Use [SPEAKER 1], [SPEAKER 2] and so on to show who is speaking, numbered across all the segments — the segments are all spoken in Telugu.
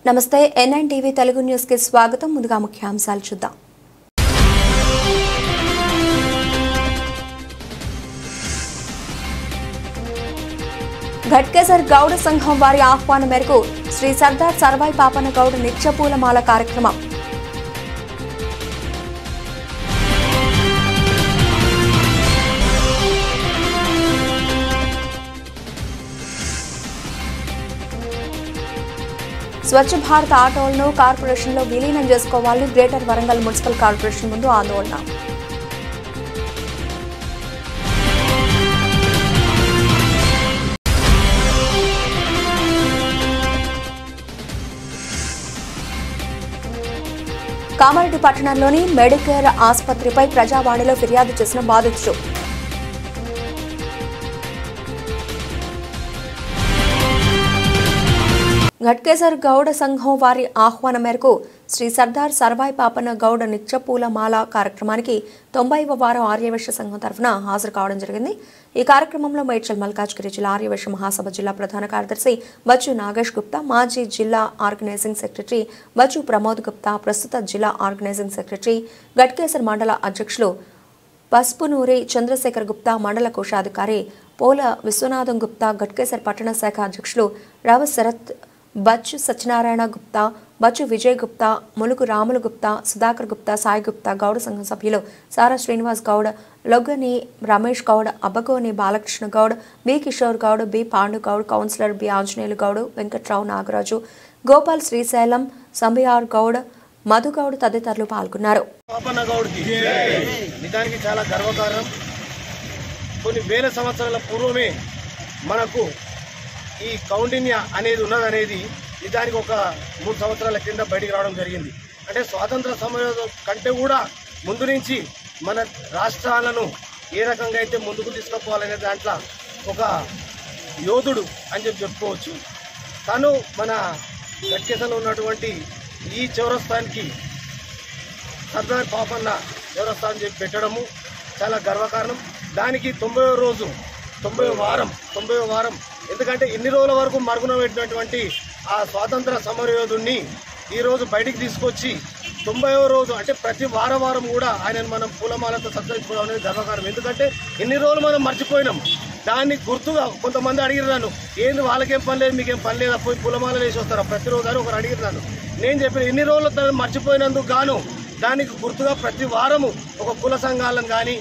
[SPEAKER 1] నమస్తే ఎన్ఎన్ టీవీ తెలుగు న్యూస్ కి స్వాగతం. ముందుగా ముఖ్యాంశాలు చూద్దాం. ఘట్కేసర్ గౌడ సంఘం వారి ఆహ్వానం మేరకు శ్రీ సర్దార్ సర్వాయి పాపన్న గౌడ నిత్యపూలమాల కార్యక్రమం. స్వచ్ఛ భారత్ ఆటోలను కార్పొరేషన్లో విలీనం చేసుకోవాలని గ్రేటర్ వరంగల్ మున్సిపల్ కార్పొరేషన్ ముందు ఆందోళన. కామారెడ్డి పట్టణంలోని మెడికేర్ ఆసుపత్రిపై ప్రజావాణిలో ఫిర్యాదు చేసిన బాధితుడు. ఘట్కేసర్ గౌడ సంఘం వారి ఆహ్వానం మేరకు శ్రీ సర్దార్ సర్వాయి పాపన్న గౌడ నిత్యపూలమాల కార్యక్రమానికి 90వ వారం ఆర్యవైశ్య సంఘం తరఫున హాజరు కావడం జరిగింది. ఈ కార్యక్రమంలో మేడ్చల్ మల్కాజ్గిరి జిల్లా ఆర్యవైశ్య మహాసభ జిల్లా ప్రధాన కార్యదర్శి బచ్చు నాగేష్ గుప్తా, మాజీ జిల్లా ఆర్గనైజింగ్ సెక్రటరీ బచ్చు ప్రమోద్ గుప్తా, ప్రస్తుత జిల్లా ఆర్గనైజింగ్ సెక్రటరీ ఘట్కేసర్ మండల అధ్యక్షులు పసుపునూరి చంద్రశేఖర్ గుప్తా, మండల కోశాధికారి పోల విశ్వనాథం గుప్తా, ఘట్కేసర్ పట్టణ శాఖ అధ్యక్షులు రవ శరత్, బచ్చు సత్యనారాయణ గుప్తా, బచ్చు విజయ్ గుప్తా, ములుగు రాములు గుప్తా, సుధాకర్ గుప్తా, సాయి గుప్తా, గౌడ సంఘం సభ్యులు Sara Srinivas Goud, Loggani Ramesh Goud, Abbagoni Balakrishna Goud, B Kishore Goud, B Pandu Goud, councillor B Anjaneyulu Goud, Venkatrao Nagaraju, Gopal Srisailam, Sambiyar Goud, Madhu Goud తదితరులు పాల్గొన్నారు.
[SPEAKER 2] చాలా గర్వకారణం. కొన్ని వేల సంవత్సరాల పూర్వమే మనకు ఈ కౌండిన్య అనేది ఉన్నదనేది నిజానికి ఒక 3 సంవత్సరాల కింద బయటికి రావడం జరిగింది. అంటే స్వాతంత్ర సమయం కంటే కూడా ముందు నుంచి మన రాష్ట్రాలను ఏ రకంగా అయితే ముందుకు తీసుకుపోవాలనే దాంట్లో ఒక యోధుడు అని చెప్పుకోవచ్చు. తను మన ఘట్కేసర్లో ఉన్నటువంటి ఈ చౌరస్తానికి సర్దార్ పాపన్న చౌరస్తా అని చెప్పి పెట్టడము చాలా గర్వకారణం. దానికి 90వ వారం ఎందుకంటే ఇన్ని రోజుల వరకు మరుగున పెట్టినటువంటి ఆ స్వాతంత్ర సమరయోధుడిని ఈరోజు బయటికి తీసుకొచ్చి 90వ రోజు అంటే ప్రతి వారం కూడా ఆయనను మనం పూలమాలతో సత్కరించుకోవడం అనేది గర్వకారణం. ఎందుకంటే ఇన్ని రోజులు మనం మర్చిపోయినాం. దాన్ని గుర్తుగా కొంతమంది అడిగినాను, ఏంది వాళ్ళకేం పని లేదు, మీకేం పని లేదా, పోయి పూలమాల వేసి వస్తారా ప్రతిరోజు అని ఒకరు అడిగినాను. నేను చెప్పిన ఇన్ని రోజులు తను మర్చిపోయినందుకు గాను దానికి గుర్తుగా ప్రతి వారము ఒక కుల సంఘాలను కానీ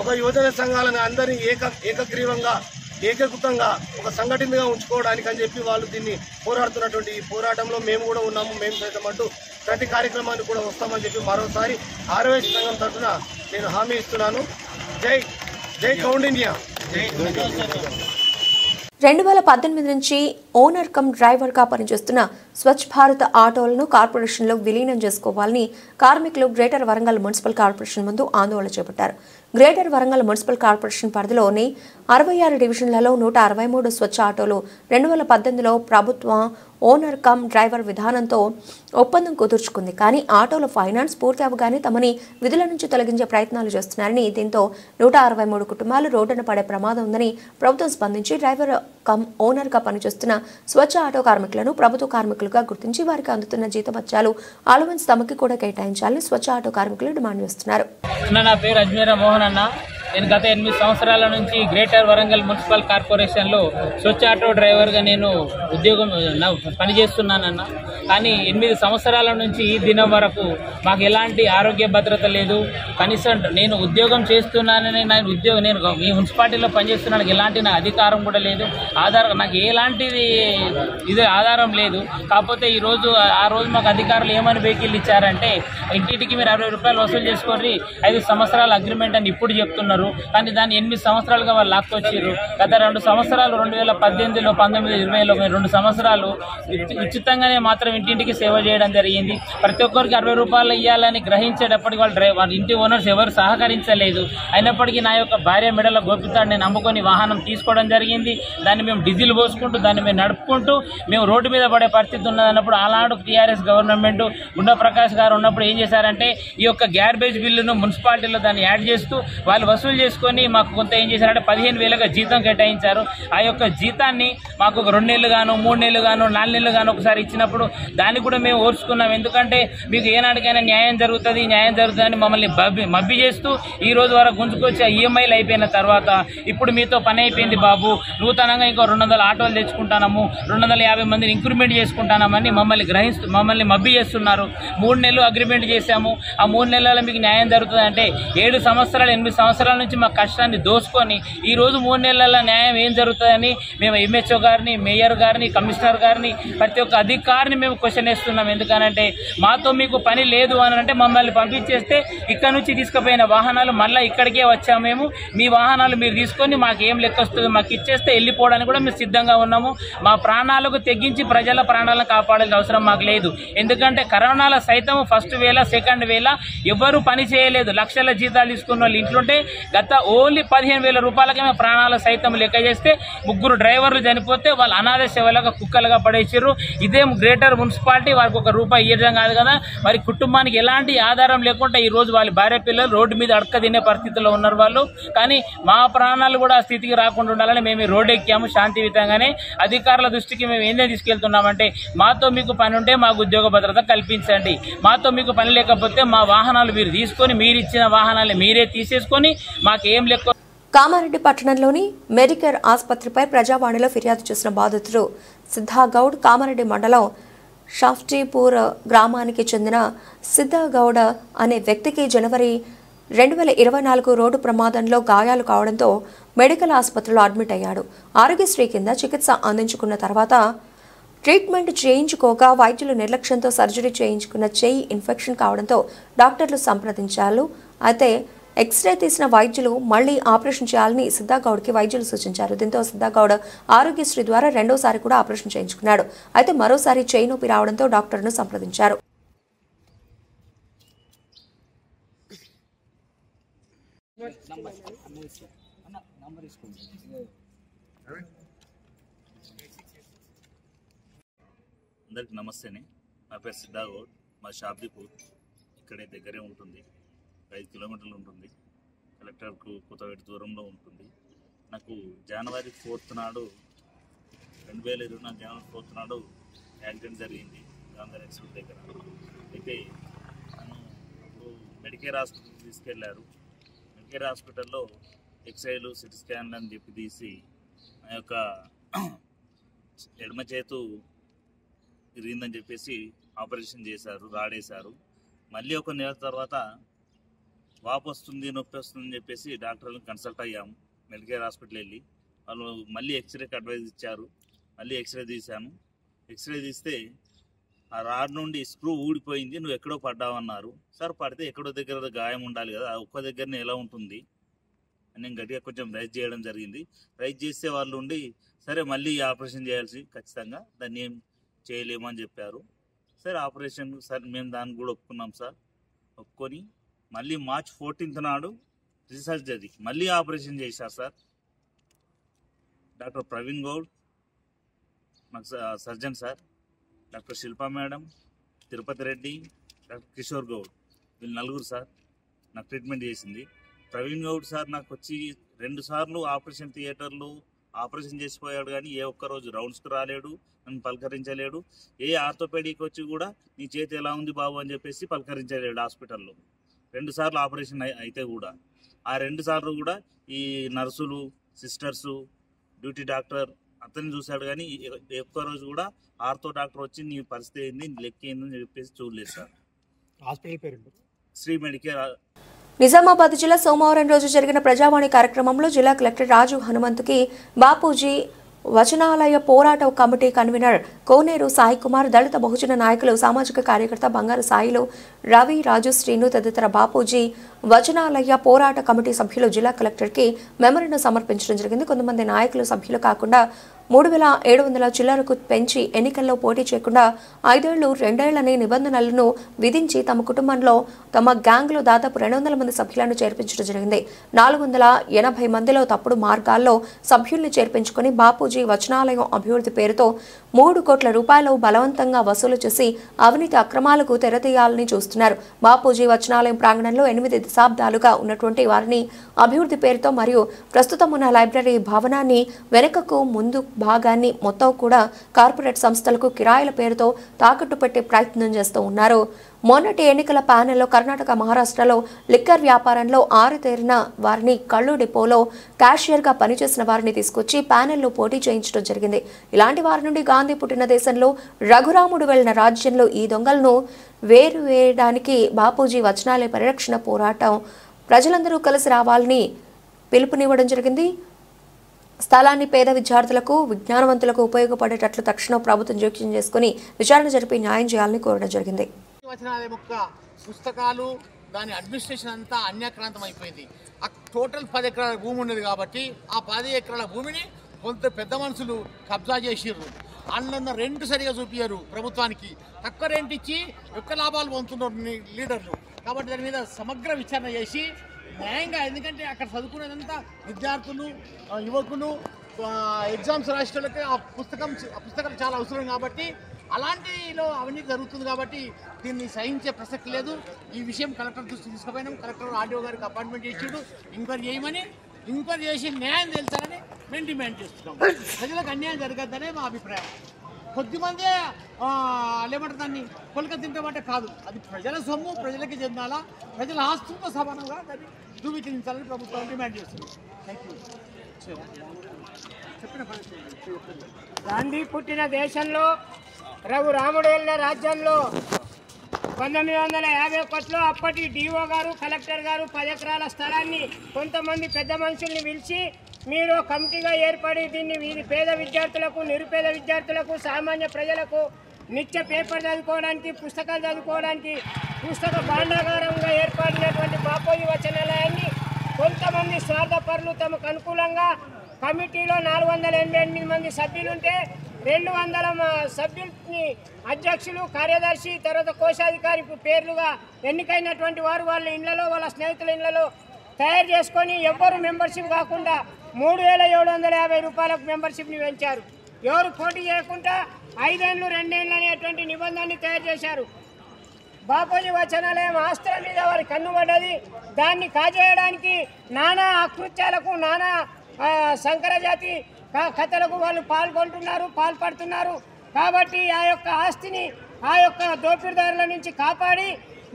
[SPEAKER 2] ఒక యువజన సంఘాలను అందరినీ ఏకగ్రీవంగా ఏకీకృతంగా ఒక సంఘటితంగా ఉంచుకోవడానికి అని చెప్పి వాళ్ళు దీన్ని పోరాడుతున్నటువంటి ఈ పోరాటంలో మేము కూడా ఉన్నాము. మేము సైతం అంటూ ప్రతి కార్యక్రమానికి కూడా వస్తామని చెప్పి మరోసారి ఆర్యవైశ్య సంఘం తరఫున నేను హామీ ఇస్తున్నాను. జై కౌండిన్య.
[SPEAKER 1] 2018 నుంచి ఓనర్ కమ్ డ్రైవర్గా పనిచేస్తున్న స్వచ్ఛ భారత్ ఆటోలను కార్పొరేషన్లో విలీనం చేసుకోవాలని కార్మికులు గ్రేటర్ వరంగల్ మున్సిపల్ కార్పొరేషన్ ముందు ఆందోళన చేపట్టారు. గ్రేటర్ వరంగల్ మున్సిపల్ కార్పొరేషన్ పరిధిలోని 66 డివిజన్లలో 163 స్వచ్ఛ ఆటోలు 2018లో ప్రభుత్వ ఓనర్ కమ్ డ్రైవర్ విధానంతో ఒప్పందం కుదుర్చుకుంది. కానీ ఆటోల ఫైనాన్స్ పూర్తి అవగానే తమని విధుల నుంచి తొలగించే ప్రయత్నాలు చేస్తున్నారని, దీంతో 163 కుటుంబాలు రోడ్డున పడే ప్రమాదం ఉందని ప్రభుత్వం స్పందించి డ్రైవర్ కమ్ ఓనర్గా పనిచేస్తున్న స్వచ్ఛ ఆటో కార్మికులను ప్రభుత్వ కార్మికులుగా గుర్తించి వారికి అందుతున్న జీతభత్యాలు అలవెన్స్ తమకి కూడా కేటాయించాలని స్వచ్ఛ ఆటో కార్మికులు డిమాండ్ చేస్తున్నారు.
[SPEAKER 3] నా పేరు అజ్మీర మోహన్ అన్న. నేను గత 8 సంవత్సరాల నుంచి గ్రేటర్ వరంగల్ మున్సిపల్ కార్పొరేషన్లో స్వచ్ఛ ఆటో డ్రైవర్గా నేను ఉద్యోగం పనిచేస్తున్నానన్న. కానీ 8 సంవత్సరాల నుంచి ఈ దినం వరకు మాకు ఎలాంటి ఆరోగ్య భద్రత లేదు. కనీసం నేను ఉద్యోగం చేస్తున్నానని నేను ఈ మున్సిపాలిటీలో పనిచేస్తున్నానికి ఎలాంటి నా అధికారం కూడా లేదు. నాకు ఎలాంటిది ఆధారం లేదు. కాకపోతే ఆ రోజు మాకు అధికారులు ఏమని వెహికల్ ఇచ్చారంటే, ఇంటింటికి మీరు 60 రూపాయలు వసూలు చేసుకొని 5 సంవత్సరాల అగ్రిమెంట్ అని ఇప్పుడు చెప్తున్నారు. కానీ దాన్ని 8 సంవత్సరాలుగా వాళ్ళు లాక్కొచ్చారు. గత 2 సంవత్సరాలు 2018లో 19, 20లో 2 సంవత్సరాలు ఉచితంగానే మాత్రం ఇంటింటికి సేవ చేయడం జరిగింది. ప్రతి ఒక్కరికి 60 రూపాయలు ఇవ్వాలని గ్రహించేటప్పటికి వాళ్ళ ఇంటి ఓనర్స్ ఎవరు సహకరించలేదు. అయినప్పటికీ నా యొక్క భార్య మెడల గోపితాన్ని నమ్ముకొని వాహనం తీసుకోవడం జరిగింది. దాన్ని మేము డీజిల్ పోసుకుంటూ దాన్ని మేము నడుపుకుంటూ మేము రోడ్డు మీద పడే పరిస్థితి ఉన్నదన్నప్పుడు ఆనాడు టీఆర్ఎస్ గవర్నమెంట్ గుండా ప్రకాష్ గారు ఉన్నప్పుడు ఏం చేశారంటే, ఈ యొక్క గ్యార్బేజ్ బిల్లును మున్సిపాలిటీలో దాన్ని యాడ్ చేస్తూ వాళ్ళు వసూలు చేసుకొని మాకు కొంత ఏం చేశారంటే 15,000గా జీతం కేటాయించారు. ఆ యొక్క జీతాన్ని మాకు ఒక 2 నెలలు గాను 3 నెలలు గాను 4 నెలలు గాను ఒకసారి ఇచ్చినప్పుడు దాన్ని కూడా మేము ఓర్చుకున్నాం. ఎందుకంటే మీకు ఏనాటికైనా న్యాయం జరుగుతుందని మమ్మల్ని మబ్బి చేస్తూ ఈ రోజు వరకు గుంజుకొచ్చి ఈఎంఐలు అయిపోయిన తర్వాత ఇప్పుడు మీతో పని అయిపోయింది బాబు, నూతనంగా ఇంకో 200 ఆటోలు తెచ్చుకుంటాము, 250 మందిని ఇంక్రిమెంట్ చేసుకుంటామని మమ్మల్ని మబ్బి చేస్తున్నారు. 3 నెలలు అగ్రిమెంట్ చేశాము. ఆ 3 నెలల మీకు న్యాయం జరుగుతుంది అంటే 7 సంవత్సరాలు 8 సంవత్సరాల నుంచి మా కష్టాన్ని దోసుకొని ఈ రోజు 3 నెలల న్యాయం ఏం జరుగుతుందని మేము ఎంహెచ్ఓ గారిని, మేయర్ గారిని, కమిషనర్ గారిని, ప్రతి ఒక్క అధికారిని మేము క్వశ్చన్ వేస్తున్నాం. ఎందుకనంటే మాతో మీకు పని లేదు అని అంటే మమ్మల్ని పంపించేస్తే ఇక్కడ నుంచి తీసుకుపోయిన వాహనాలు మళ్ళీ ఇక్కడికే వచ్చాము. మేము మీ వాహనాలు మీరు తీసుకొని మాకు ఏం లెక్క వస్తుందో మాకు ఇచ్చేస్తే వెళ్ళిపోవడానికి కూడా మేము సిద్ధంగా ఉన్నాము. మా ప్రాణాలకు తెగించి ప్రజల ప్రాణాలను కాపాడాల్సిన అవసరం మాకు లేదు. ఎందుకంటే కరోనాలో సైతం ఫస్ట్ వేళ సెకండ్ వేళ ఎవరు పని చేయలేదు. లక్షల జీతాలు తీసుకున్న వాళ్ళు ఇంట్లోంటే గత ఓన్లీ 15,000 రూపాయలకే మేము ప్రాణాలు సైతం లెక్క చేస్తే 3 డ్రైవర్లు చనిపోతే వాళ్ళు అనాథ సేవలుగా కుక్కలుగా పడేసారు. ఇదే గ్రేటర్ మున్సిపాలిటీ వారికి ₹1 ఇయ్యడం కాదు కదా. మరి కుటుంబానికి ఎలాంటి ఆధారం లేకుండా ఈ రోజు వాళ్ళ భార్య పిల్లలు రోడ్డు మీద అడక తినే పరిస్థితిలో ఉన్నారు వాళ్ళు. కానీ మా ప్రాణాలు కూడా ఆ స్థితికి రాకుండా ఉండాలని మేము రోడ్డు ఎక్కాము శాంతియుతంగానే. అధికారుల దృష్టికి మేము ఏందే తీసుకెళ్తున్నామంటే మాతో మీకు పని ఉంటే మాకు ఉద్యోగ భద్రత కల్పించండి, మాతో మీకు పని లేకపోతే మా వాహనాలు మీరు తీసుకొని మీరు ఇచ్చిన వాహనాలు మీరే తీసేసుకొని మాకేం లెక్క.
[SPEAKER 1] కామారెడ్డి పట్టణంలోని మెడికేర్ ఆసుపత్రిపై ప్రజావాణిలో ఫిర్యాదు చేసిన బాధితుడు సిద్ధాగౌడ్ కామారెడ్డి మండలం షాఫ్టీపూర్ గ్రామానికి చెందిన సిద్ధాగౌడ అనే వ్యక్తికి జనవరి 2024 రోడ్డు ప్రమాదంలో గాయాలు కావడంతో మెడికల్ ఆసుపత్రిలో అడ్మిట్ అయ్యాడు. ఆరోగ్యశ్రీ కింద చికిత్స అందించుకున్న తర్వాత ట్రీట్మెంట్ చేయించుకోగా వైద్యులు నిర్లక్ష్యంతో సర్జరీ చేయించుకున్న చెయ్యి ఇన్ఫెక్షన్ కావడంతో డాక్టర్లు సంప్రదించారు. అయితే ఎక్స్రే తీసిన వైద్యులు మళ్లీ ఆపరేషన్ చేయాలని సిద్ధాగౌడ్కి వైద్యులు సూచించారు. దీంతో సిద్ధాగౌడ్ ఆరోగ్యశ్రీ ద్వారా రెండోసారి కూడా ఆపరేషన్ చేయించుకున్నాడు. అయితే మరోసారి చెయ్యి నొప్పి రావడంతో డాక్టర్ను సంప్రదించారు.
[SPEAKER 4] అందరికి నమస్తేనే. నా పేరు సిద్ధాగౌడ్. మా షాబ్దీపూర్ ఇక్కడే దగ్గరే ఉంటుంది. 5 కిలోమీటర్లు ఉంటుంది. కలెక్టర్కు కొత్తవేటి దూరంలో ఉంటుంది. నాకు జనవరి 4th నాడు 2024 జనవరి 4th నాడు యాక్సిడెంట్ జరిగింది గాంధీ ఎక్స్ప్రెస్ దగ్గర. అయితే నన్ను ఇప్పుడు మెడికేర్ హాస్పిటల్ తీసుకెళ్లారు. మెడికేర్ హాస్పిటల్లో ఎక్స్రేలు సిటీ స్కాన్లు అని చెప్పి తీసి నా యొక్క ఎడమ చేతు ఇరిగిందని చెప్పేసి ఆపరేషన్ చేశారు, రాడేశారు. మళ్ళీ 1 నెల తర్వాత వాపు వస్తుంది, నొప్పి వస్తుందని చెప్పేసి డాక్టర్లను కన్సల్ట్ అయ్యాము. మెడికేర్ హాస్పిటల్ వెళ్ళి వాళ్ళు మళ్ళీ ఎక్స్రేకి అడ్వైజ్ ఇచ్చారు. మళ్ళీ ఎక్స్రే తీశాను. ఎక్స్రే తీస్తే ఆ రాడ్ నుండి స్క్రూ ఊడిపోయింది, నువ్వు ఎక్కడో పడ్డావన్నారు. సార్ పడితే ఎక్కడో దగ్గర గాయం ఉండాలి కదా, ఒక్క దగ్గరనే ఎలా ఉంటుంది అని నేను గట్టిగా కొంచెం రైజ్ చేయడం జరిగింది. రైజ్ చేస్తే వాళ్ళు ఉండి సరే మళ్ళీ ఆపరేషన్ చేయాల్సి ఖచ్చితంగా, దాన్ని ఏం చేయలేము అని చెప్పారు. సరే ఆపరేషన్ సార్ మేము దాన్ని కూడా ఒప్పుకున్నాం సార్. ఒప్పుకొని మళ్ళీ మార్చ్ 14th నాడు రీసర్జరీ మళ్ళీ ఆపరేషన్ చేశారు సార్. డాక్టర్ ప్రవీణ్ గౌడ్ నాకు surgeon sir, doctor Shilpa madam, Tirupati Reddy, doctor Kishore Goud, వీళ్ళు 4 సార్ నాకు ట్రీట్మెంట్ చేసింది. ప్రవీణ్ గౌడ్ సార్ నాకు వచ్చి 2 సార్లు ఆపరేషన్ థియేటర్లు ఆపరేషన్ చేసిపోయాడు, కానీ ఏ ఒక్కరోజు రౌండ్స్కి రాలేడు, నన్ను పలకరించలేడు. ఏ ఆర్థోపెడిక్ వచ్చి కూడా నీ చేతి ఎలా ఉంది బాబు అని చెప్పేసి పలకరించలేడు హాస్పిటల్లో. 2 సార్లు ఆపరేషన్ అయితే కూడా ఆ 2 సార్లు కూడా ఈ నర్సులు, సిస్టర్సు, డ్యూటీ డాక్టర్ అతన్ని చూశాడు, కానీ ఒక్కరోజు కూడా ఆర్థో డాక్టర్ వచ్చి నీ పరిస్థితి ఏంది, నీ లెక్క ఏందని చెప్పేసి చూడలేదు సార్.
[SPEAKER 5] హాస్పిటల్ పేరు
[SPEAKER 4] శ్రీ మెడికేర్.
[SPEAKER 1] నిజామాబాద్ జిల్లా సోమవారం రోజు జరిగిన ప్రజావాణి కార్యక్రమంలో జిల్లా కలెక్టర్ రాజు హనుమంతుకి బాపూజీ వచనాలయ పోరాట కమిటీ కన్వీనర్ కోనేరు సాయి కుమార్, దళిత బహుజన నాయకులు, సామాజిక కార్యకర్త బంగారు సాయిలు, రవి, రాజు, శ్రీను తదితర బాపూజీ వచనాలయ పోరాట కమిటీ సభ్యులు జిల్లా కలెక్టర్కి మెమరీను సమర్పించడం జరిగింది. కొంతమంది నాయకులు సభ్యులు కాకుండా 3,700 చిల్లరకు పెంచి ఎన్నికల్లో పోటీ చేయకుండా 5 ఏళ్లు 2 ఏళ్లని నిబంధనలను విధించి తమ కుటుంబంలో తమ గ్యాంగ్లో దాదాపు 200 మంది సభ్యులను చేర్పించడం జరిగింది. 480 మందిలో తప్పుడు మార్గాల్లో సభ్యుల్ని చేర్పించుకుని బాపూజీ వచనాలయం అభివృద్ధి పేరుతో 3 కోట్ల రూపాయలు బలవంతంగా వసూలు చేసి అవినీతి అక్రమాలకు తెరతీయాలని చూస్తున్నారు. బాపూజీ వచనాలయం ప్రాంగణంలో 8 దశాబ్దాలుగా ఉన్నటువంటి వారిని అభివృద్ధి పేరుతో మరియు ప్రస్తుతం ఉన్న లైబ్రరీ భవనాన్ని వెనుకకు ముందు భాగాన్ని మొత్తం కూడా కార్పొరేట్ సంస్థలకు కిరాయిల పేరుతో తాకట్టు పెట్టే ప్రయత్నం చేస్తూ ఉన్నారు. మొన్నటి ఎన్నికల ప్యానెల్లో కర్ణాటక, మహారాష్ట్రలో లిక్కర్ వ్యాపారంలో ఆరితేరిన వారిని కళ్ళు డిపోలో క్యాషియర్గా పనిచేసిన వారిని తీసుకొచ్చి ప్యానెల్లో పోటీ చేయించడం జరిగింది. ఇలాంటి వారి నుండి గాంధీ పుట్టిన దేశంలో రఘురాముడు వెళ్లిన రాజ్యంలో ఈ దొంగలను వేయడానికి బాపూజీ వచనాలయ పరిరక్షణ పోరాటం ప్రజలందరూ కలిసి రావాలని పిలుపునివ్వడం జరిగింది. స్థలాన్ని పేద విద్యార్థులకు, విజ్ఞానవంతులకు ఉపయోగపడేటట్లు తక్షణం ప్రభుత్వం జోక్యం చేసుకుని విచారణ జరిపి న్యాయం చేయాలని కోరడం జరిగింది.
[SPEAKER 5] వచనాలయం యొక్క పుస్తకాలు, దాని అడ్మినిస్ట్రేషన్ అంతా అన్యాక్రాంతం అయిపోయింది. టోటల్ 10 ఎకరాల భూమి ఉన్నది కాబట్టి ఆ 10 ఎకరాల భూమిని కొంత పెద్ద మనుషులు కబ్జా చేసిర్రు. అందులో రెంట్ సరిగా చూపించారు ప్రభుత్వానికి, తక్కువ రెంట్ ఇచ్చి ఎక్కువ లాభాలు పొందుతున్నారు లీడర్లు. కాబట్టి దాని మీద సమగ్ర విచారణ చేసి న్యాయంగా, ఎందుకంటే అక్కడ చదువుకునేదంతా విద్యార్థులు, యువకులు, ఎగ్జామ్స్ రాసేటోళ్ళకి ఆ పుస్తకాలు చాలా అవసరం. కాబట్టి అలాంటిలో అవినీతి జరుగుతుంది. కాబట్టి దీన్ని సహించే ప్రసక్తి లేదు. ఈ విషయం కలెక్టర్ దృష్టి తీసుకుపోయినాం. కలెక్టర్ ఆర్డీఓ గారికి అపాయింట్మెంట్ చేసాడు, ఎంక్వైరీ చేయమని. ఎంక్వైరీ చేసి న్యాయం తెలుసాలని మేము డిమాండ్ చేస్తున్నాం. ప్రజలకు అన్యాయం జరగద్దనే మా అభిప్రాయం. కొద్దిమందే ఏమంటారు దాన్ని కొలక తింటామంటే కాదు, అది ప్రజల సొమ్ము, ప్రజలకి చెందాలా, ప్రజల ఆస్తులతో సమానంగా దాన్ని ధృవీకరించాలని ప్రభుత్వం డిమాండ్ చేస్తుంది. Thank you.
[SPEAKER 6] గాంధీ పుట్టిన దేశంలో, రఘురాముడు వెళ్ళిన రాజ్యంలో 1951లో అప్పటి డిఓ గారు, కలెక్టర్ గారు 10 ఎకరాల స్థలాన్ని కొంతమంది పెద్ద మనుషుల్ని పిలిచి మీరు కమిటీగా ఏర్పడి దీన్ని పేద విద్యార్థులకు, నిరుపేద విద్యార్థులకు, సామాన్య ప్రజలకు నిత్య పేపర్ చదువుకోవడానికి, పుస్తకాలు చదువుకోవడానికి పుస్తక భాండాగారంగా ఏర్పడినటువంటి బాపూజీ వచనాలయాన్ని కొంతమంది స్వార్థపరులు తమకు అనుకూలంగా కమిటీలో 488 మంది సభ్యులుంటే 200 సభ్యుల్ని అధ్యక్షులు, కార్యదర్శి, తర్వాత కోశాధికారి పేర్లుగా ఎన్నికైనటువంటి వారు వాళ్ళ ఇళ్లలో, వాళ్ళ స్నేహితుల ఇళ్లలో తయారు చేసుకొని ఎవ్వరు మెంబర్షిప్ కాకుండా 3750 రూపాయలకు మెంబర్షిప్ని పెంచారు. ఎవరు పోటీ చేయకుండా 5 ఏళ్ళు 2 ఏళ్ళు అనేటువంటి నిబంధనని తయారు చేశారు. బాపూజీ వచనాలయం ఆస్తుల మీద వారి కన్నుబడ్డది. దాన్ని కాజేయడానికి నానా అకృత్యాలకు, నానా శంకరజాతి కథలకు వాళ్ళు పాల్పడుతున్నారు. కాబట్టి ఆ యొక్క ఆస్తిని ఆ యొక్క దోపిడీదారుల నుంచి కాపాడి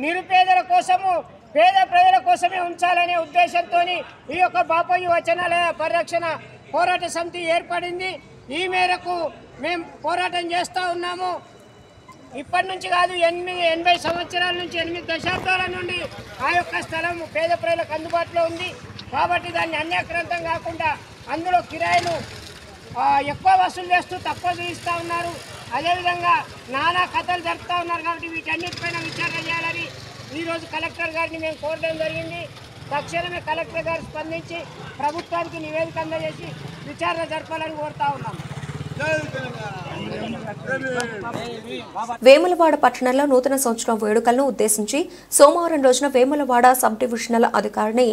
[SPEAKER 6] నిరుపేదల కోసము, పేద ప్రజల కోసమే ఉంచాలనే ఉద్దేశంతో ఈ యొక్క బాపూజీ వచనాలయ పరిరక్షణ పోరాట సమితి ఏర్పడింది. ఈ మేరకు మేము పోరాటం చేస్తూ ఉన్నాము. ఇప్పటి నుంచి కాదు, 80 సంవత్సరాల నుంచి, 8 దశాబ్దాల నుండి ఆ యొక్క స్థలం పేద ప్రజలకు అందుబాటులో ఉంది. కాబట్టి దాన్ని అన్యాక్రాంతం కాకుండా అందులో కిరాయిలు ఎక్కువ వసూలు చేస్తూ తక్కువ చూపిస్తూ ఉన్నారు. అదేవిధంగా నానా కథలు జరుపుతూ ఉన్నారు. కాబట్టి వీటన్నిటిపైన విచారణ చేయాలని ఈరోజు కలెక్టర్ గారిని మేము కోరడం జరిగింది. తక్షణమే కలెక్టర్ గారు స్పందించి ప్రభుత్వానికి నివేదిక అందజేసి విచారణ జరపాలని కోరుతా ఉన్నాము.
[SPEAKER 1] వేములవాడ పట్టణంలో నూతన సంవత్సరం వేడుకలను ఉద్దేశించి సోమవారం రోజున వేములవాడ సబ్ డివిజనల్ అధికారిని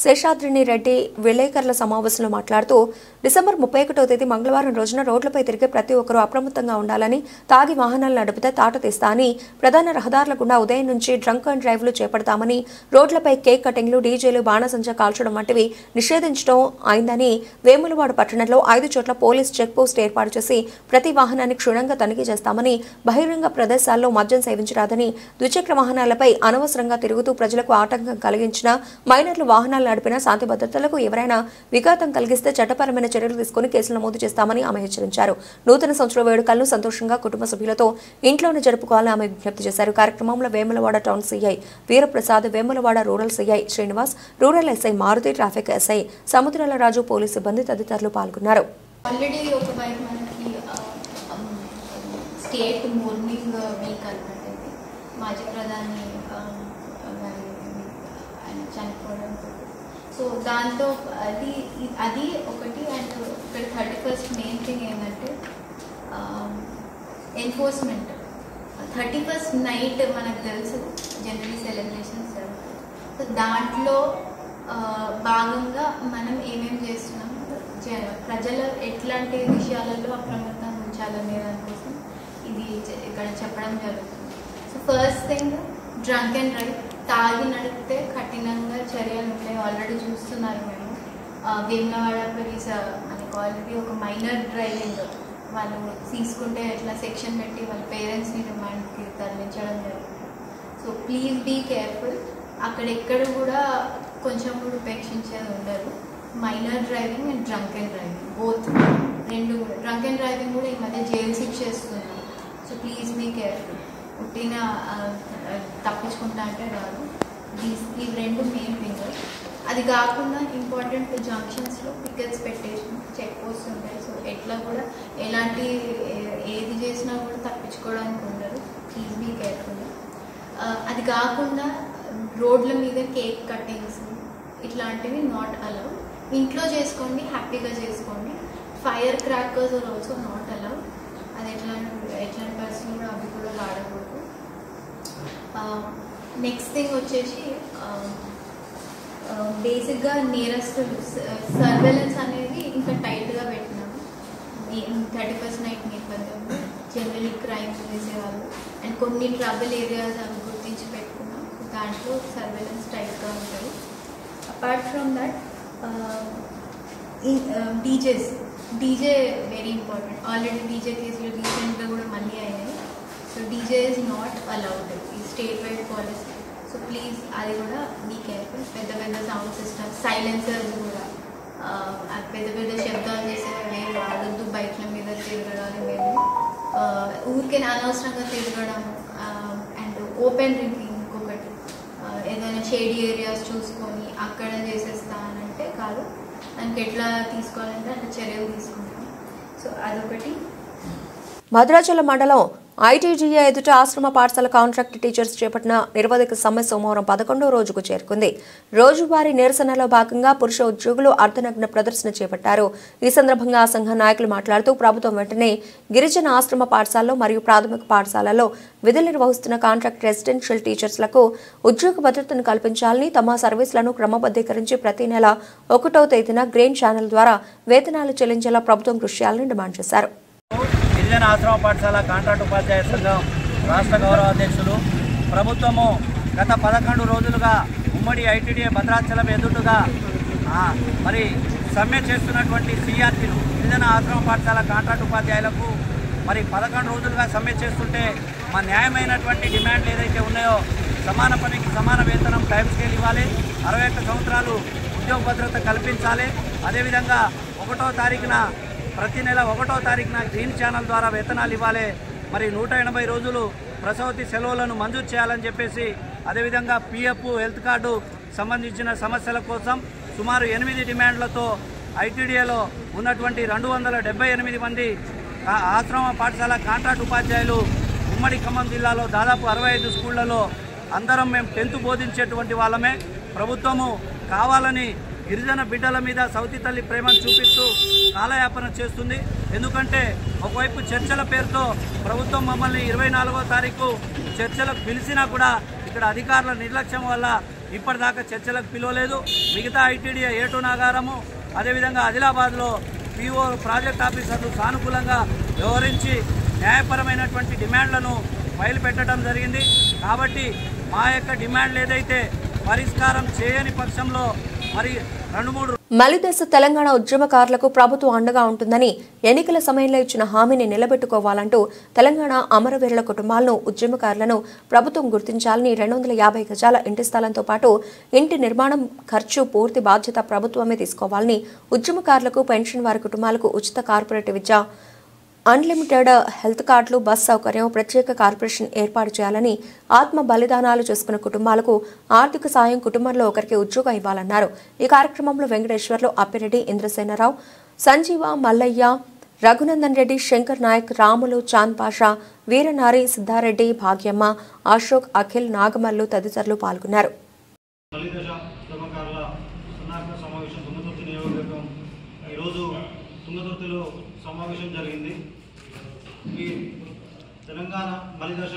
[SPEAKER 1] శేషాద్రిని రెడ్డి విలేకరుల సమావేశంలో మాట్లాడుతూ డిసెంబర్ 31వ తేదీ మంగళవారం రోజున రోడ్లపై తిరిగే ప్రతి ఒక్కరూ అప్రమత్తంగా ఉండాలని, తాగి వాహనాలు నడిపితే తాట తీస్తా అని, ప్రధాన రహదారుల గుండా ఉదయం నుంచి డ్రంక్ అండ్ డ్రైవ్లు చేపడతామని, రోడ్లపై కేక్ కటింగ్లు, డీజేలు, బాణసంచా కాల్చడం వంటివి నిషేధించడం అయిందని, వేములవాడ పట్టణంలో 5 చోట్ల పోలీస్ చెక్ పోస్ట్ ఏర్పాటు చేసి ప్రతి వాహనాన్ని క్షుణ్ణంగా తనిఖీ చేస్తామని, బహిరంగ ప్రదేశాల్లో మద్యం సేవించరాదని, ద్విచక్ర వాహనాలపై అనవసరంగా తిరుగుతూ ప్రజలకు ఆటంకం కలిగించిన, మైనర్లు వాహనాలు నడిపిన శాంతి భద్రతలకు ఎవరైనా విఘాతం కలిగిస్తే చట్టపరమైన చర్యలు తీసుకుని కేసులు నమోదు చేస్తామని ఆమె హెచ్చరించారు. నూతన సంవత్సర వేడుకలను సంతోషంగా కుటుంబ సభ్యులతో ఇంట్లోనే జరుపుకోవాలని ఆమె విజ్ఞప్తి చేశారు. కార్యక్రమంలో Vemulawada town CI Veeraprasad, Vemulawada rural CI Srinivas, rural SI Maruthi, traffic SI Samudrala Raju, police సిబ్బంది తదితరులు పాల్గొన్నారు.
[SPEAKER 7] ఆల్రెడీ ఒక వైపు మనకి స్టేట్ మోర్నింగ్ వీక్ అనమాట. మాజీ ప్రధాని ఆయన చనిపోవడంతో, సో దాంతో అది ఒకటి. అండ్ ఇక్కడ 31st మెయిన్ థింగ్ ఏంటంటే ఎన్ఫోర్స్మెంట్. 31st నైట్ మనకు తెలుసు జనరల్ సెలబ్రేషన్స్ జరుగుతాయి. సో దాంట్లో భాగంగా మనం ఏమేమి చేస్తున్నాం, ప్రజలు ఎట్లాంటి విషయాలలో అప్రమత్తంగా ఉంచాలనే దానికోసం ఇది ఇక్కడ చెప్పడం జరుగుతుంది. So first thing, drunk and drive, తాగి నడిపితే కఠినంగా చర్యలు ఉంటాయి. ఆల్రెడీ చూస్తున్నారు మేము వేములవాడ పోలీస్ మనకు ఆల్రెడీ ఒక మైనర్ డ్రైవింగ్ వాళ్ళు తీసుకుంటే ఎట్లా సెక్షన్ పెట్టి వాళ్ళ పేరెంట్స్ని రిమాండ్కి తరలించడం జరుగుతుంది. So please be careful. అక్కడెక్కడ కూడా కొంచెం కూడా ఉపేక్షించేది ఉండదు. Minor driving and drunk and driving both రెండు కూడా. డ్రంక్ అండ్ డ్రైవింగ్ కూడా ఈ మధ్య జైలు శిక్ష చేస్తున్నారు. So please be careful. పుట్టిన తప్పించుకుంటా అంటే రాదు. ఈ రెండు మెయిన్ థింగ్స్. అది కాకుండా ఇంపార్టెంట్ జంక్షన్స్లో పికెట్స్ పెట్టేసి చెక్ పోస్ట్ ఉంటాయి. సో ఎట్లా కూడా ఎలాంటి ఏది చేసినా కూడా తప్పించుకోవడానికి ఉండదు. Please be careful. అది కాకుండా రోడ్ల మీద కేక్ కటింగ్స్ ఇట్లాంటివి నాట్ అలౌడ్. ఇంట్లో చేసుకోండి, హ్యాపీగా చేసుకోండి. Fire crackers are also not allowed. అది ఎట్లాంటి పరిస్థితులు కూడా అవి కూడా వాడకూడదు. నెక్స్ట్ థింగ్ వచ్చేసి బేసిక్గా నేరస్తులు సర్వేలెన్స్ అనేది ఇంకా టైట్గా పెట్టినాము. 31st నైట్ నేపథ్యంలో జనరలీ క్రైమ్స్ చేసేవాళ్ళు అండ్ కొన్ని ట్రబుల్ ఏరియాస్ అవి గుర్తించి పెట్టుకున్నాం. దాంట్లో సర్వేలెన్స్ టైట్గా ఉంటుంది. Apart from that DJ very important. Already DJ కేసులు రీసెంట్గా కూడా మళ్ళీ అయినాయి. So DJ is not allowed. ఈ state wide policy. So please అది కూడా బీ కేర్ఫుల్. పెద్ద పెద్ద సౌండ్ సిస్టమ్స్, సైలెన్సర్స్ కూడా పెద్ద పెద్ద శబ్దాలు చేసేవి వాడొద్దు. బైక్ల మీద తిరగడాలు మేము ఊరికే అనవసరంగా తిరగడం అండ్ ఓపెన్ డ్రింకింగ్. ఇంకొకటి ఏదైనా షేడీ ఏరియాస్ చూసుకొని అక్కడ చేసేస్తానంటే కాదు. దానికి ఎట్లా తీసుకోవాలంటే అట్లా చర్యలు తీసుకుంటాం. సో అదొకటి.
[SPEAKER 1] భద్రాచలం మండలం ఐటీజీఏ ఎదుట ఆశ్రమ పాఠశాల కాంట్రాక్ట్ టీచర్స్ చేపట్టిన నిరవధిక సమ్మె సోమవారం 11వ రోజుకు చేరుకుంది. రోజువారీ నిరసనలో భాగంగా పురుష ఉద్యోగులు అర్ధనగ్న ప్రదర్శన చేపట్టారు. ఈ సందర్భంగా ఆ సంఘ నాయకులు మాట్లాడుతూ ప్రభుత్వం వెంటనే గిరిజన ఆశ్రమ పాఠశాలలో మరియు ప్రాథమిక పాఠశాలలో విధులు నిర్వహిస్తున్న కాంట్రాక్ట్ రెసిడెన్షియల్ టీచర్స్లకు ఉద్యోగ భద్రతను కల్పించాలని, తమ సర్వీసులను క్రమబద్ధీకరించి ప్రతి నెల 1వ తేదీన గ్రెయిన్ ఛానల్ ద్వారా వేతనాలు చెల్లించేలా ప్రభుత్వం కృషి చేయాలని డిమాండ్ చేశారు.
[SPEAKER 8] గిరిజన ఆశ్రమ పాఠశాల కాంట్రాక్ట్ ఉపాధ్యాయ సంఘం రాష్ట్ర గౌరవ అధ్యక్షులు, ప్రభుత్వము గత 11 రోజులుగా ఉమ్మడి ఐటీడీఏ భద్రాచలం ఎదుటుగా మరి సమ్మె చేస్తున్నటువంటి సిఆర్టీలు గిరిజన ఆశ్రమ పాఠశాల కాంట్రాక్ట్ ఉపాధ్యాయులకు మరి 11 రోజులుగా సమ్మె చేస్తుంటే మా న్యాయమైనటువంటి డిమాండ్లు ఏదైతే ఉన్నాయో సమాన పనికి సమాన వేతనం, టైం స్కేల్ ఇవ్వాలి, 61 సంవత్సరాలు ఉద్యోగ భద్రత కల్పించాలి. అదేవిధంగా 1వ తారీఖున ప్రతి నెల 1వ తారీఖున గ్రీన్ ఛానల్ ద్వారా వేతనాలు ఇవ్వాలి. మరి 180 రోజులు ప్రసవతి సెలవులను మంజూరు చేయాలని చెప్పేసి, అదేవిధంగా పిఎఫ్, హెల్త్ కార్డు సంబంధించిన సమస్యల కోసం సుమారు 8 డిమాండ్లతో ఐటీడీఏలో ఉన్నటువంటి 278 మంది ఆశ్రమ పాఠశాల కాంట్రాక్ట్ ఉపాధ్యాయులు ఉమ్మడి ఖమ్మం జిల్లాలో దాదాపు 65 స్కూళ్లలో అందరం మేము 10th బోధించేటువంటి వాళ్ళమే. ప్రభుత్వము కావాలని గిరిజన బిడ్డల మీద సౌతి తల్లి ప్రేమను చూపిస్తూ కాలయాపన చేస్తుంది. ఎందుకంటే ఒకవైపు చర్చల పేరుతో ప్రభుత్వం మమ్మల్ని 24వ తారీఖు చర్చలకు పిలిచినా కూడా ఇక్కడ అధికారుల నిర్లక్ష్యం వల్ల ఇప్పటిదాకా చర్చలకు పిలవలేదు. మిగతా ఐటీడీఏ ఏటు నాగారము, అదేవిధంగా ఆదిలాబాద్లో పీఓ ప్రాజెక్ట్ ఆఫీసర్లు సానుకూలంగా వ్యవహరించి న్యాయపరమైనటువంటి డిమాండ్లను ఫైల్ పెట్టడం జరిగింది. కాబట్టి మా యొక్క డిమాండ్లు ఏదైతే పరిష్కారం చేయని పక్షంలో మరి 2-3
[SPEAKER 1] మలిదశ తెలంగాణ ఉద్యమకారులకు ప్రభుత్వం అండగా ఉంటుందని, ఎన్నికల సమయంలో ఇచ్చిన హామీని నిలబెట్టుకోవాలంటూ తెలంగాణ అమరవీరుల కుటుంబాలను, ఉద్యమకారులను ప్రభుత్వం గుర్తించాలని, 250 గజాల ఇంటి స్థలంతో పాటు ఇంటి నిర్మాణం ఖర్చు పూర్తి బాధ్యత ప్రభుత్వమే తీసుకోవాలని, ఉద్యమకారులకు, పెన్షన్ వారి కుటుంబాలకు ఉచిత కార్పొరేట్ విద్య, అన్లిమిటెడ్ హెల్త్ కార్డులు, బస్ సౌకర్యం, ప్రత్యేక కార్పొరేషన్ ఏర్పాటు చేయాలని, ఆత్మ బలిదానాలు చేసుకున్న కుటుంబాలకు ఆర్థిక సాయం, కుటుంబంలో ఒకరికి ఉద్యోగం ఇవ్వాలన్నారు. ఈ కార్యక్రమంలో వెంకటేశ్వర్లు, అప్పిరెడ్డి, ఇంద్రసేనరావు, సంజీవ, మల్లయ్య, రఘునందన్ రెడ్డి, శంకర్ నాయక్, రాములు, చాంద్ పాషా, వీరనారి, సిద్ధారెడ్డి, భాగ్యమ్మ, అశోక్, అఖిల్, నాగమల్లు తదితరులు పాల్గొన్నారు.
[SPEAKER 9] సమావేశం జరిగింది. ఈ తెలంగాణ మలిదశ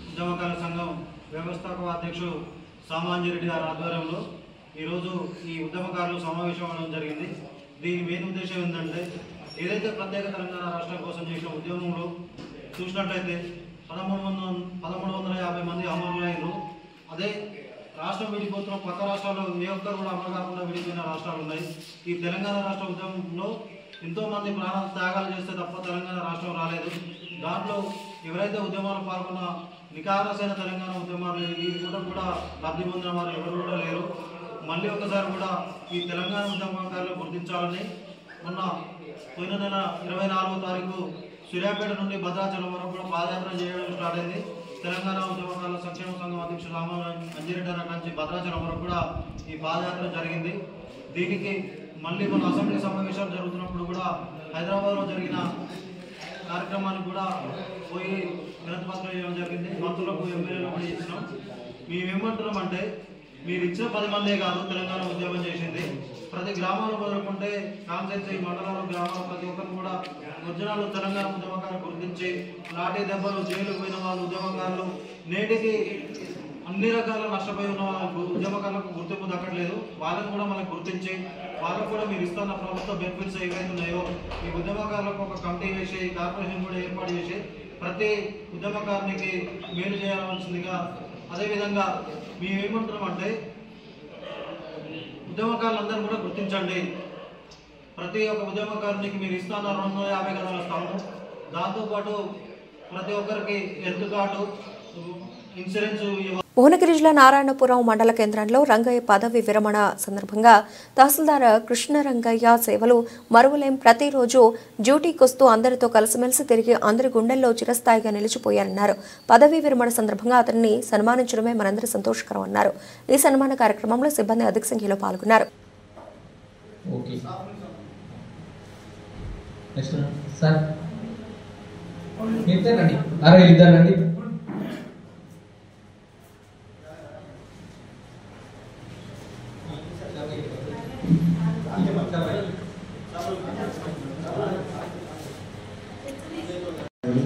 [SPEAKER 9] ఉద్యమకారుల సంఘం వ్యవస్థాపక అధ్యక్షుడు సామాంజిరెడ్డి గారి ఆధ్వర్యంలో ఈరోజు ఈ ఉద్యమకారులు సమావేశం అవ్వడం జరిగింది. దీని మెయిన్ ఉద్దేశం ఏంటంటే ఏదైతే ప్రత్యేక తెలంగాణ రాష్ట్రం కోసం చేసిన ఉద్యమంలో చూసినట్లయితే 1350 మంది అమరులైనరు. అదే రాష్ట్రం విడిపోతున్న పక్క రాష్ట్రాల్లో ఏ ఒక్కరు కూడా అమలు కాకుండా విడిపోయిన రాష్ట్రాలు ఉన్నాయి. ఈ తెలంగాణ రాష్ట్ర ఉద్యమంలో ఎంతోమంది ప్రాణాలు త్యాగాలు చేస్తే తప్ప తెలంగాణ రాష్ట్రం రాలేదు. దాంట్లో ఎవరైతే ఉద్యమాలు పాల్గొన్న నికారసైన తెలంగాణ ఉద్యమాలు ఈ కూడా లబ్ధి పొందిన వారు ఎవరు కూడా లేరు. మళ్ళీ ఒకసారి కూడా ఈ తెలంగాణ ఉద్యమకారులు గుర్తించాలని మొన్న పోయిన నెల 24వ తారీఖు సూర్యాపేట నుండి భద్రాచలం వరకు కూడా పాదయాత్ర చేయడం స్టార్ట్ అయింది. తెలంగాణ ఉద్యమకారుల సంక్షేమ సంఘం అధ్యక్షుడు అంజిరెడ్డి నుంచి భద్రాచలం వరకు కూడా ఈ పాదయాత్ర జరిగింది. దీనికి మళ్ళీ మన అసెంబ్లీ సమావేశాలు జరుగుతున్నప్పుడు కూడా హైదరాబాద్లో జరిగిన కార్యక్రమానికి కూడా పోయి వినతి పత్రం ఇవ్వడం జరిగింది. మంత్రులకు ఎమ్మెల్యేలు కూడా ఇచ్చినాం. మేమేమంటున్నాం అంటే మీరు ఇచ్చిన 10 మందే కాదు తెలంగాణ ఉద్యమం చేసింది. ప్రతి గ్రామాలు మొదలుకుంటే కాన్సెన్సీ మండలాలు గ్రామాలు ప్రతి ఒక్కరు కూడా ఒరిజినల్ తెలంగాణ ఉద్యమకారులు గుర్తించి లాఠీ దెబ్బలు జైలుకు పోయిన వాళ్ళు ఉద్యమకారులు నేటికి అన్ని రకాల నష్టపోయి ఉన్న ఉద్యమకారులకు గుర్తింపు దక్కట్లేదు. వాళ్ళని కూడా మనకు గుర్తించి వాళ్ళకు కూడా మీరు ఇస్తున్న ప్రభుత్వ బెనిఫిట్స్ ఏవైతే ఉన్నాయో ఈ ఉద్యమకారులకు ఒక కమిటీ వేసి కార్పొరేషన్ కూడా ఏర్పాటు చేసి ప్రతి ఉద్యమకారునికి మేలు చేయాల్సిందిగా, అదేవిధంగా మేమేమంటున్నాం అంటే ఉద్యమకారులందరూ కూడా గుర్తించండి. ప్రతి ఒక్క ఉద్యమకారునికి మీరు ఇస్తున్న 250 గదాల స్థలము, దాంతోపాటు ప్రతి ఒక్కరికి హెల్త్ కార్డు, ఇన్సూరెన్స్.
[SPEAKER 1] భువనగిరి జిల్లా నారాయణపురం మండల కేంద్రంలో రంగయ్య పదవి విరమణ సందర్భంగా తహసీల్దార్ కృష్ణరంగయ్య సేవలు మరువలేం. ప్రతిరోజు డ్యూటీకొస్తూ అందరితో కలిసిమెలిసి తిరిగి అందరి గుండెల్లో చిరస్థాయిగా నిలిచిపోయారన్నారు. పదవీ విరమణ సందర్భంగా అతన్ని సన్మానించడమే మనందరి సంతోషకరం అన్నారు. ఈ సన్మాన కార్యక్రమంలో సిబ్బంది అధిక సంఖ్యలో పాల్గొన్నారు.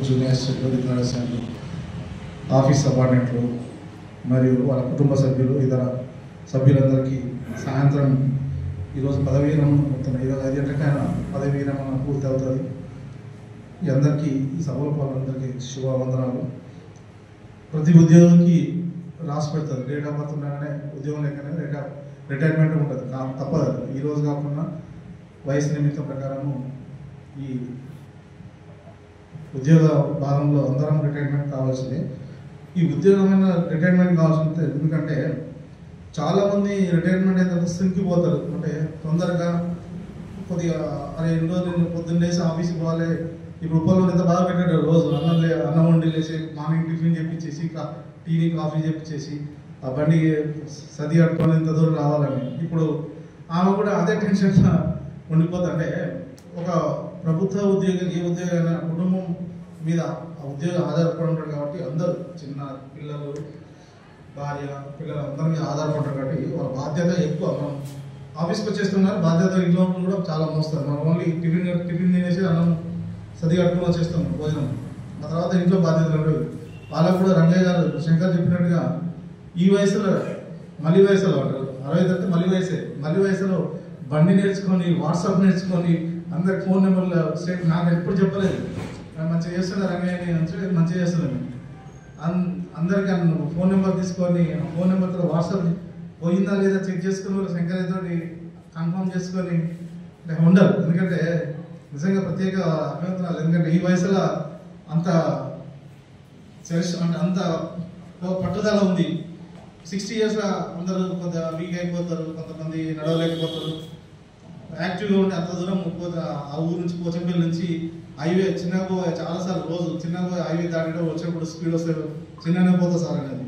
[SPEAKER 10] జూనియర్ సిబ్బంది, ఆఫీస్ సబార్డినేట్లు మరియు వాళ్ళ కుటుంబ సభ్యులు, ఇతర సభ్యులందరికీ సాయంత్రం ఈరోజు పదవీ విరమణ అవుతున్నాయి. ఈరోజు 5 గంటలకు ఆయన పదవీ విరమణ పూర్తి అవుతుంది. ఈ అందరికీ, ఈ సభలో వాళ్ళందరికీ శుభవందనాలు. ప్రతి ఉద్యోగికి రాసి పెడతారు, డేట్ ఆఫ్ బర్త్ ఉండగానే ఉద్యోగం లేకనే రిటైర్మెంట్ ఉంటుంది, తప్పదు. ఈరోజు కాకుండా వయసు నిమిత్తం ప్రకారము ఈ ఉద్యోగ భాగంలో అందరం రిటైర్మెంట్ కావాల్సిందే. ఈ ఉద్యోగమైన రిటైర్మెంట్ కావాల్సిందే. ఎందుకంటే చాలామంది రిటైర్మెంట్ అయితే సింకిపోతారు. అంటే తొందరగా కొద్దిగా అరే ఎన్ని రోజులు పొద్దున్న లేసి ఆఫీస్కి పోవాలి. ఇప్పుడు ఉప్పల్లో ఎంత బాగా పెట్టాడు, రోజు అన్నం వండి లేచి మార్నింగ్ టిఫిన్ చెప్పించేసి టీవీ కాఫీ చెప్పించేసి ఆ బండి సది కట్టుకొని ఇంత దూరం రావాలని. ఇప్పుడు ఆమె కూడా అదే టెన్షన్గా ఉండిపోతుంటే, ఒక ప్రభుత్వ ఉద్యోగం ఏ ఉద్యోగమైనా కుటుంబం మీద ఆ ఉద్యోగం ఆధారపడి ఉంటాడు. కాబట్టి అందరూ చిన్న పిల్లలు, భార్య, పిల్లలు అందరి మీద ఆధారపడతారు. కాబట్టి వాళ్ళ బాధ్యత ఎక్కువ. మనం ఆఫీస్కి వచ్చేస్తున్నారు, బాధ్యత ఇంట్లో కూడా చాలా మోస్తారు. మనం ఓన్లీ టిఫిన్ తినేసి అన్నం సది కట్టుకుని వచ్చేస్తాం భోజనం. ఆ తర్వాత ఇంట్లో బాధ్యతలు ఉండవు. వాళ్ళకు కూడా రంగయ్య గారు శంకర్ చెప్పినట్టుగా ఈ వయసులో మళ్ళీ వయసులో అంటారు, 60 తగ్గితే మళ్ళీ వయసులో బండి నేర్చుకొని, వాట్సాప్ నేర్చుకొని, అందరికి ఫోన్ నెంబర్లు సేట్ నాకు ఎప్పుడు చెప్పలేదు. మంచిగా చేస్తున్నారు రంగయ్య, మంచిగా చేస్తున్నాను. అందరికీ ఫోన్ నెంబర్ తీసుకొని ఫోన్ నెంబర్తో వాట్సాప్ పోయిందా లేదా చెక్ చేసుకుని శంకరయ్య తోటి కన్ఫర్మ్ చేసుకొని ఉండరు. ఎందుకంటే నిజంగా ప్రత్యేక అభినందనాలు. ఎందుకంటే ఈ వయసులో అంత అంటే అంత పట్టుదల ఉంది. 60 years అందరూ కొంత వీక్ అయిపోతారు, కొంతమంది నడవలేకపోతారు. యాక్టివ్గా ఉండి అంత దూరం ఆ ఊరు నుంచి పోచంపల్లి నుంచి హైవే చిన్నగా పోయే చాలాసార్లు రోజు చిన్నగా పోయి హైవే దాటిలో వచ్చేప్పుడు స్పీడ్ వస్తే చిన్ననే పోతా సార్ అనేది.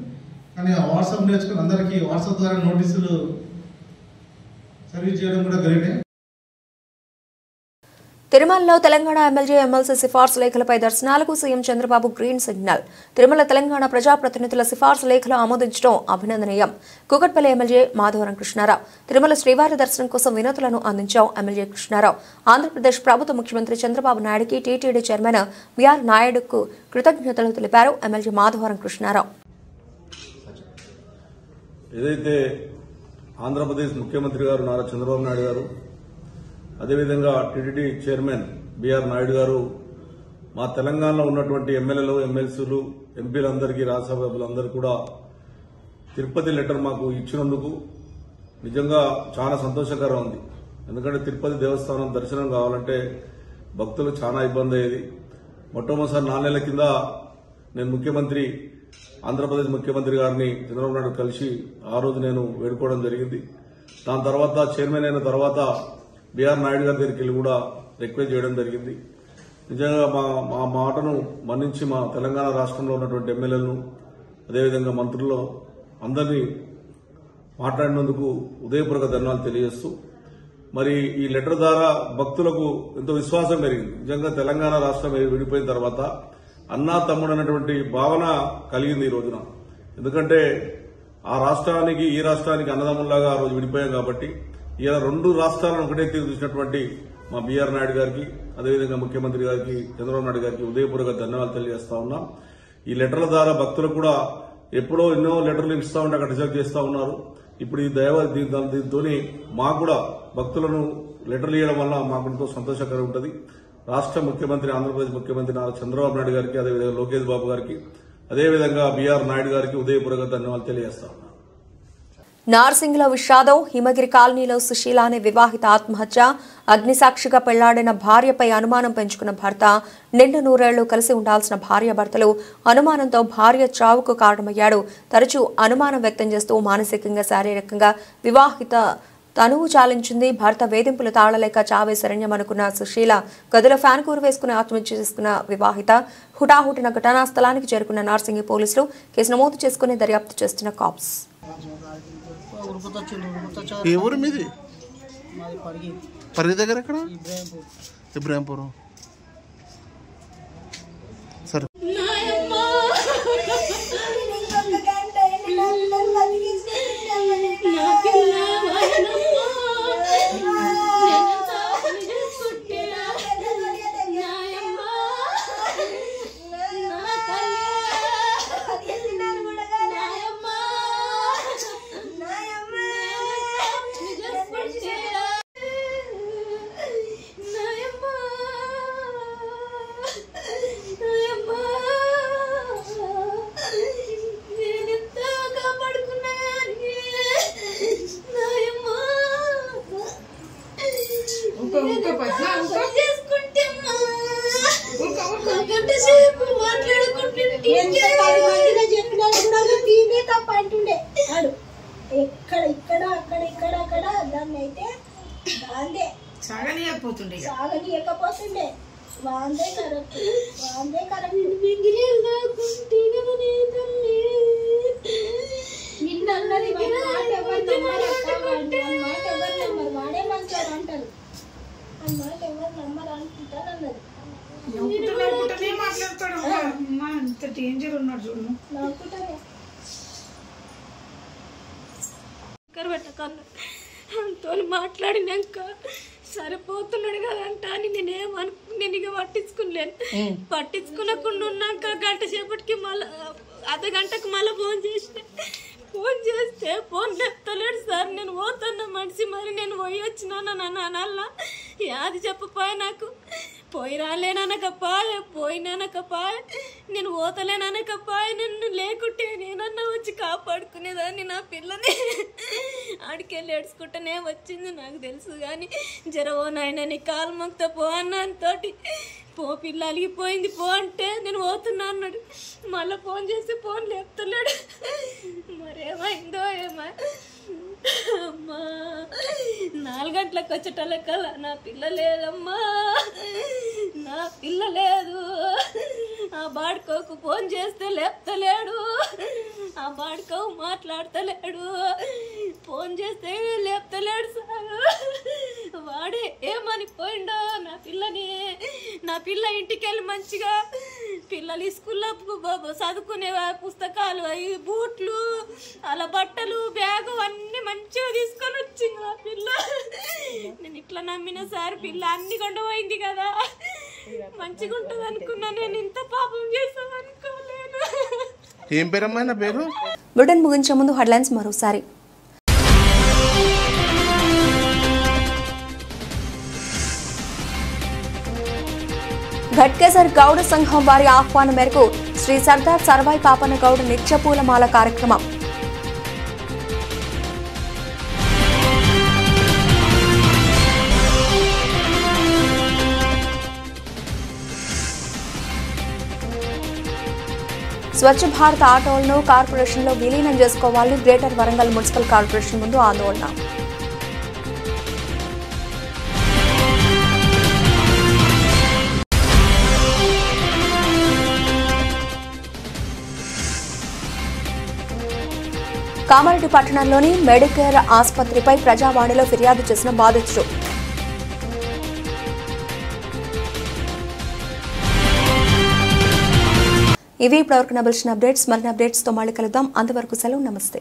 [SPEAKER 10] కానీ ఆ వాట్సాప్ నేర్చుకుని అందరికీ వాట్సాప్ ద్వారా నోటీసులు సర్వీస్ చేయడం కూడా గ్రేటే.
[SPEAKER 1] తిరుమలలో తెలంగాణ ఎమ్మెల్యే ఎమ్మెల్సీ సిఫార్సు లేఖలపై దర్శనాలకు CM Chandrababu green signal. Tirumala Telangana ప్రజాప్రతినిధుల సిఫార్సు లేఖలు ఆమోదించడం అభినందనీయం. కూకట్పల్లి ఎమ్మెల్యే మాధవరం కృష్ణారావు. తిరుమల శ్రీవారి దర్శనం కోసం వినతులను అందించాం ఎమ్మెల్యే కృష్ణారావు. ఆంధ్రప్రదేశ్ ప్రభుత్వ ముఖ్యమంత్రి చంద్రబాబు నాయుడుకి టీటీడీ చైర్మన్ బిఆర్ నాయుడుకు కృతజ్ఞతలు తెలిపారు ఎమ్మెల్యే మాధవరం కృష్ణారావు.
[SPEAKER 11] ఏదైతే ఆంధ్రప్రదేశ్ ముఖ్యమంత్రి గారు నారా చంద్రబాబు నాయుడు గారు, అదేవిధంగా టీటీడీ చైర్మన్ బిఆర్ నాయుడు గారు మా తెలంగాణలో ఉన్నటువంటి ఎమ్మెల్యేలు, ఎమ్మెల్సీలు, ఎంపీలందరికీ, రాజ్యసభ్యులందరూ కూడా తిరుపతి లెటర్ మాకు ఇచ్చినందుకు నిజంగా చాలా సంతోషకరం ఉంది. ఎందుకంటే తిరుపతి దేవస్థానం దర్శనం కావాలంటే భక్తులు చాలా ఇబ్బంది అయ్యేది. మొట్టమొదటిసారి 4 నెలల కింద నేను ముఖ్యమంత్రి, ఆంధ్రప్రదేశ్ ముఖ్యమంత్రి గారిని చంద్రబాబు నాయుడు కలిసి ఆ రోజు నేను వేడుకోవడం జరిగింది. దాని తర్వాత చైర్మన్ అయిన తర్వాత బిఆర్ నాయుడు గారి దగ్గరికి వెళ్ళి కూడా రిక్వెస్ట్ చేయడం జరిగింది. నిజంగా మా మాటను మన్నించి మా తెలంగాణ రాష్ట్రంలో ఉన్నటువంటి ఎమ్మెల్యేలను, అదేవిధంగా మంత్రులు అందరినీ మాట్లాడినందుకు ఉదయపూర్వక ధన్యవాదాలు తెలియజేస్తూ, మరి ఈ లెటర్ ద్వారా భక్తులకు ఎంతో విశ్వాసం పెరిగింది. నిజంగా తెలంగాణ రాష్ట్రం విడిపోయిన తర్వాత అన్నా తమ్ముడు అనేటువంటి భావన కలిగింది ఈ రోజున. ఎందుకంటే ఆ రాష్ట్రానికి ఈ రాష్ట్రానికి అన్నదమ్ముల్లాగా ఆ రోజు విడిపోయాం కాబట్టి ఇలా 2 రాష్ట్రాలను ఒకటే తీరు చూసినటువంటి మా బిఆర్ నాయుడు గారికి, అదేవిధంగా ముఖ్యమంత్రి గారికి, చంద్రబాబు నాయుడు గారికి ఉదయపూర్వక ధన్యవాదాలు తెలియజేస్తా ఉన్నాం. ఈ లెటర్ల ద్వారా భక్తులకు కూడా ఎప్పుడో ఎన్నో లెటర్లు ఇస్తా ఉంటే అక్కడ రిజెక్ట్ చేస్తా ఉన్నారు. ఇప్పుడు ఈ దీంతో మాకు కూడా భక్తులను లెటర్లు ఇవ్వడం వల్ల మాకు ఎంతో సంతోషకరంగా ఉంటుంది. రాష్ట్ర ముఖ్యమంత్రి, ఆంధ్రప్రదేశ్ ముఖ్యమంత్రి నారా చంద్రబాబు నాయుడు గారికి, అదేవిధంగా లోకేష్ బాబు గారికి, అదేవిధంగా బిఆర్ నాయుడు గారికి ఉదయపూర్వక ధన్యవాదాలు తెలియజేస్తా ఉన్నాం.
[SPEAKER 1] నార్సింగ్లో విషాదం. హిమగిరి కాలనీలో సుశీల అనే వివాహిత ఆత్మహత్య. అగ్నిసాక్షిగా పెళ్లాడిన భార్యపై అనుమానం పెంచుకున్న భర్త. నిండు 100 ఏళ్లు కలిసి ఉండాల్సిన భార్యాభర్తలు అనుమానంతో భార్య చావుకు కారణమయ్యాడు. తరచూ అనుమానం వ్యక్తం చేస్తూ మానసికంగా, శారీరకంగా వివాహిత తనువు చాలించింది. భర్త వేధింపులు తాళలేక చావే శరణ్యమనుకున్న సుశీల గదిలో ఫ్యాన్ కూర వేసుకుని ఆత్మహత్య చేసుకున్న వివాహిత. హుటాహుటిన ఘటనా స్థలానికి చేరుకున్న నార్సింగి పోలీసులు కేసు నమోదు చేసుకుని దర్యాప్తు చేస్తున్న కాప్స్.
[SPEAKER 12] ఏ ఊరు మీది? పరిగి దగ్గర ఎక్కడ? ఇబ్రాహింపురం. సరే
[SPEAKER 13] సాగనీయకపోతుండే వాందే కరెక్ట్ నిన్నన్నది మాట ఎవరు నమ్మరు, వాడే మంచోడు అంటారు, ఆ మాట ఎవరు నమ్మరు అనుకుంటారు అన్నది.
[SPEAKER 14] అంత డేంజర్ ఉన్నాడు చూడు.
[SPEAKER 13] అంతో మాట్లాడినాక సరిపోతున్నాడు కదంట అని నేను ఇక పట్టించుకునకుండా ఉన్నాక గంట సేపటికి మళ్ళీ అర్ధగంటకు మళ్ళీ ఫోన్ చేస్తే ఫోన్ చెప్తలేడు సార్. నేను పోతున్నా మనిషి, మరి నేను పోయి వచ్చినాను అనాలా అది చెప్పపాయ నాకు. పోయి రాలేననకపాయ, పోయినానకపాయ, నేను పోతలేననకపాయ. నిన్ను లేకుంటే నేనన్నా వచ్చి కాపాడుకునేదాన్ని. నా పిల్లని ఆడికెళ్ళి ఏడ్చుకుంటూనే వచ్చింది నాకు తెలుసు. కానీ జరవో నాయన నీ కాలు మొక్త పో అన్నతోటి, పో పిల్ల అలిగిపోయింది పో అంటే నేను పోతున్నా అన్నాడు. మళ్ళీ ఫోన్ చేసి ఫోన్ లేపుతలేడు. మరేమైందో ఏమో అమ్మా. 4 గంటలకు వచ్చేటోళ్ళకల్లా నా పిల్ల లేదమ్మా, నా పిల్ల లేదు. ఆ బాడుకోకు ఫోన్ చేస్తే లేపుతలేడు, ఆ బాడుకోవు మాట్లాడతలేడు, ఫోన్ చేస్తే లేపుతలేడు సార్. వాడే ఏమని పోయిండో నా పిల్లని. నా పిల్ల ఇంటికి వెళ్ళి మంచిగా పిల్లలు స్కూల్లో చదువుకునే పుస్తకాలు, అవి బూట్లు, అలా బట్టలు, బ్యాగు అన్ని మంచిగా తీసుకొని వచ్చింది నా పిల్ల. నేను ఇట్లా నమ్మిన సార్, పిల్ల అన్ని కొండపోయింది కదా, మంచిగా ఉంటుంది అనుకున్నా. నేను ఇంత పాపం చేస్తాను అనుకోలేను.
[SPEAKER 12] ఏం పేరమ్మా నా పేరు?
[SPEAKER 1] బులెటిన్ ముగించే ముందు హెడ్లైన్స్ మరోసారి. ఘట్కేసర్ గౌడ సంఘం వారి ఆహ్వానం మేరకు శ్రీ సర్దార్ సర్వాయి పాపన్న గౌడ నిత్యపూలమాల కార్యక్రమం. స్వచ్ఛ భారత్ ఆటోలను కార్పొరేషన్లో విలీనం చేసుకోవాలని గ్రేటర్ వరంగల్ మున్సిపల్ కార్పొరేషన్ ముందు ఆందోళన. కామారెడ్డి పట్టణంలోని మెడికేర్ ఆసుపత్రిపై ప్రజావాణిలో ఫిర్యాదు చేసిన బాధితుడు. ఇవి ఇప్పటివరకు నబిల్చిన అప్డేట్స్. మరిన్ని అప్డేట్స్తో మళ్ళీ కలుద్దాం. అంతవరకు సెలవు. నమస్తే.